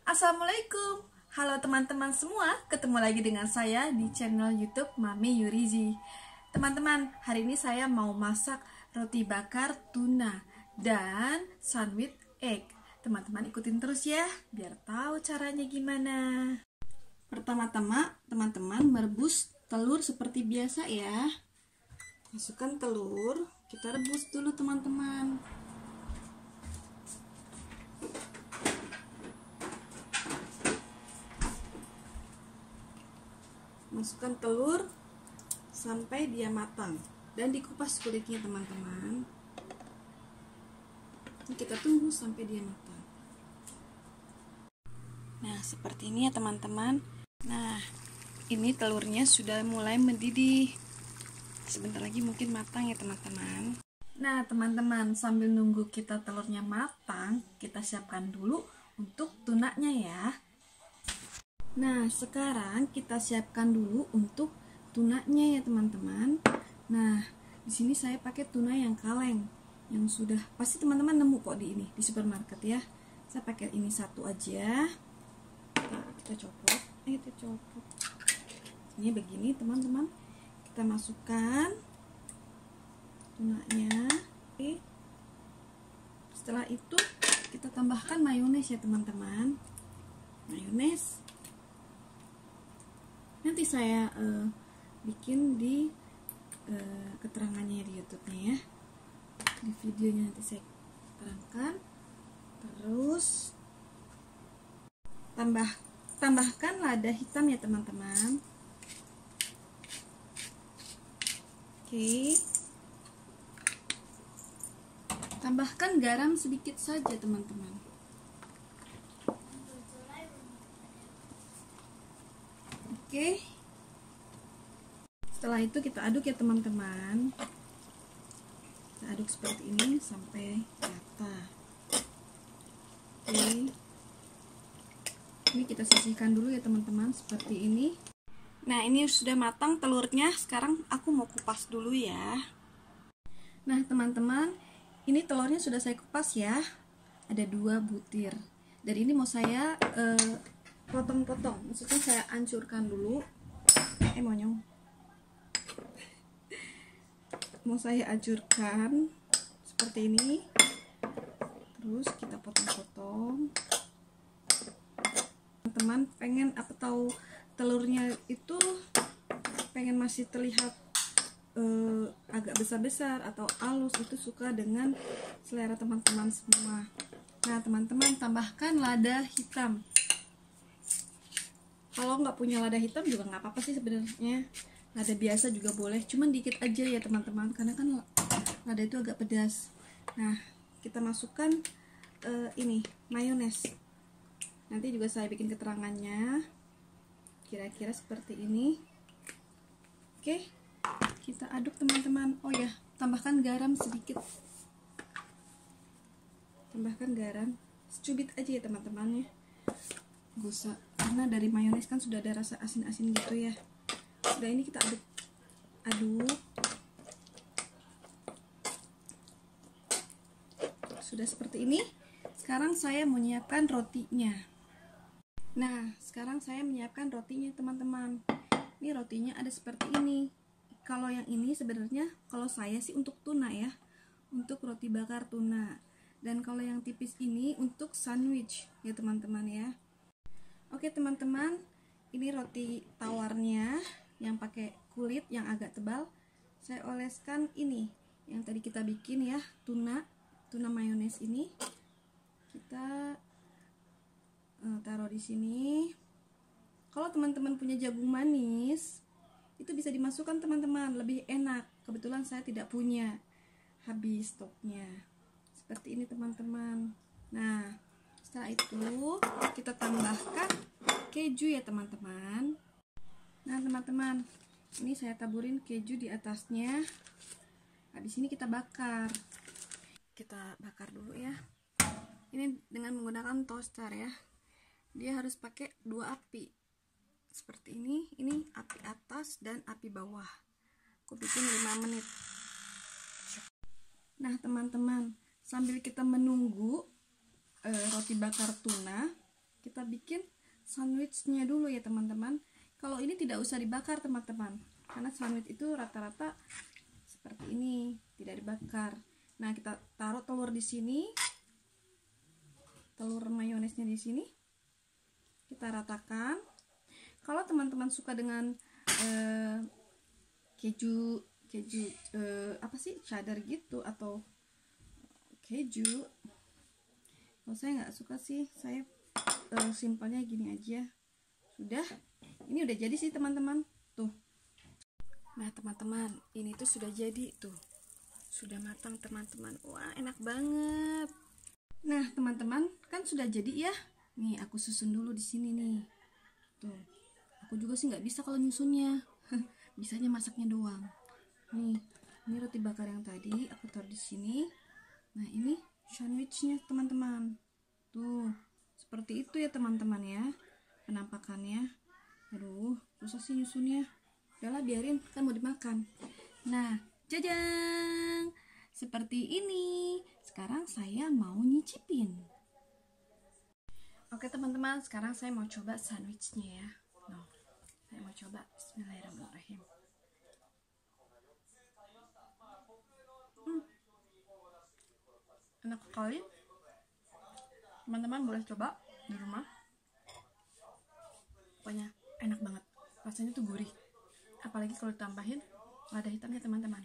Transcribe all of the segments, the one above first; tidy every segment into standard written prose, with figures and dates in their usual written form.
Assalamualaikum. Halo teman-teman semua, ketemu lagi dengan saya di channel YouTube Mami Yurizi. Teman-teman, hari ini saya mau masak roti bakar tuna dan sandwich egg. Teman-teman ikutin terus ya, biar tahu caranya gimana. Pertama-tama, teman-teman merebus telur seperti biasa ya. Masukkan telur, kita rebus dulu teman-teman. Masukkan telur sampai dia matang dan dikupas kulitnya teman-teman. Kita tunggu sampai dia matang. Nah, seperti ini ya teman-teman. Nah, ini telurnya sudah mulai mendidih. Sebentar lagi mungkin matang ya teman-teman. Nah, teman-teman, sambil nunggu kita telurnya matang, kita siapkan dulu untuk tunanya ya. Nah, sekarang kita siapkan dulu untuk tunanya ya teman-teman. Nah, di sini saya pakai tuna yang kaleng, yang sudah pasti teman-teman nemu kok di supermarket ya. Saya pakai ini satu aja. Kita copot, Ini begini teman-teman. Kita masukkan tunanya. Oke. Setelah itu kita tambahkan mayones ya teman-teman. Mayones. Nanti saya bikin di keterangannya di YouTube-nya ya, di videonya nanti saya terangkan. Terus tambahkan lada hitam ya teman-teman. Oke, tambahkan garam sedikit saja teman-teman. Oke, setelah itu kita aduk ya teman-teman. Kita aduk seperti ini sampai rata. Oke, ini kita sisihkan dulu ya teman-teman seperti ini. Nah, ini sudah matang telurnya. Sekarang aku mau kupas dulu ya. Nah teman-teman, ini telurnya sudah saya kupas ya. Ada 2 butir. Dan ini mau saya potong-potong, maksudnya saya hancurkan dulu. Monyong. Mau saya hancurkan seperti ini. Terus kita potong-potong. Teman-teman pengen apa tahu telurnya itu pengen masih terlihat agak besar-besar atau halus, itu suka dengan selera teman-teman semua. Nah teman-teman, tambahkan lada hitam. Kalau nggak punya lada hitam juga nggak apa-apa sih sebenarnya, lada biasa juga boleh, cuman dikit aja ya teman-teman, karena kan lada itu agak pedas. Nah, kita masukkan ini mayones. Nanti juga saya bikin keterangannya, kira-kira seperti ini. Oke, kita aduk teman-teman. Oh ya, tambahkan garam sedikit. Tambahkan garam secubit aja ya teman-teman ya. Gak usah, karena dari mayones kan sudah ada rasa asin-asin gitu ya. Udah, ini kita aduk. Sudah seperti ini. Sekarang saya menyiapkan rotinya. Nah, sekarang saya menyiapkan rotinya teman-teman. Ini rotinya ada seperti ini. Kalau yang ini sebenarnya kalau saya sih untuk tuna ya, untuk roti bakar tuna. Dan kalau yang tipis ini untuk sandwich ya teman-teman ya. Oke teman-teman, ini roti tawarnya yang pakai kulit yang agak tebal. Saya oleskan ini yang tadi kita bikin ya, tuna mayones ini. Kita taruh di sini. Kalau teman-teman punya jagung manis, itu bisa dimasukkan teman-teman, lebih enak. Kebetulan saya tidak punya, habis stoknya. Seperti ini teman-teman. Nah, setelah itu kita tambahkan keju ya teman-teman. Nah teman-teman, ini saya taburin keju di atasnya. Habis ini kita bakar. Kita bakar dulu ya. Ini dengan menggunakan toaster ya. Dia harus pakai 2 api. Seperti ini api atas dan api bawah. Aku bikin 5 menit. Nah teman-teman, sambil kita menunggu roti bakar tuna, kita bikin sandwichnya dulu ya teman-teman. Kalau ini tidak usah dibakar teman-teman, karena sandwich itu rata-rata seperti ini, tidak dibakar. Nah, kita taruh telur di sini, telur mayonesnya di sini, kita ratakan. Kalau teman-teman suka dengan keju apa sih, cheddar gitu atau keju, kalau saya nggak suka sih, saya simpelnya gini aja. Sudah, ini udah jadi sih teman-teman tuh. Nah teman-teman, ini tuh sudah jadi tuh, sudah matang teman-teman. Wah, enak banget. Nah teman-teman, kan sudah jadi ya. Nih aku susun dulu di sini nih. Tuh, aku juga sih nggak bisa kalau nyusunnya. Bisanya masaknya doang. Nih, ini roti bakar yang tadi aku taruh di sini. Nah ini sandwichnya teman-teman. Tuh, seperti itu ya teman-teman ya penampakannya. Aduh, susah sih nyusunnya. Udahlah, biarin, kan mau dimakan. Nah, jajang, seperti ini. Sekarang saya mau nyicipin. Oke teman-teman, sekarang saya mau coba sandwichnya ya. Nah, saya mau coba. Bismillahirrahmanirrahim. Enak sekali. Teman-teman boleh coba di rumah. Pokoknya enak banget, rasanya tuh gurih, apalagi kalau ditambahin lada hitamnya teman-teman.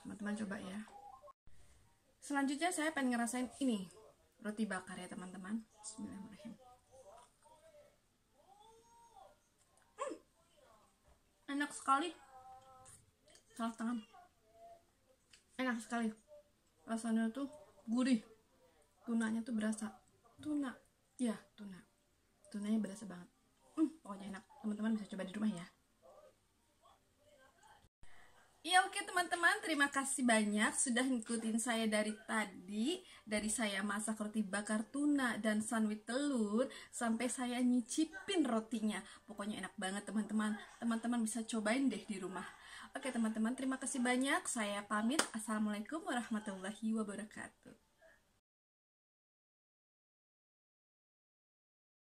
Teman-teman coba ya. Selanjutnya saya pengen ngerasain ini roti bakar ya teman-teman. Bismillahirrahmanirrahim. Enak sekali, salah tangan, enak sekali, rasanya tuh gurih, tunanya tuh berasa, tunanya berasa banget. Pokoknya enak, teman-teman bisa coba di rumah ya. Ya oke teman-teman, terima kasih banyak sudah ngikutin saya dari tadi. Dari saya masak roti bakar tuna dan sandwich telur sampai saya nyicipin rotinya. Pokoknya enak banget teman-teman. Teman-teman bisa cobain deh di rumah. Oke teman-teman, terima kasih banyak. Saya pamit. Assalamualaikum warahmatullahi wabarakatuh.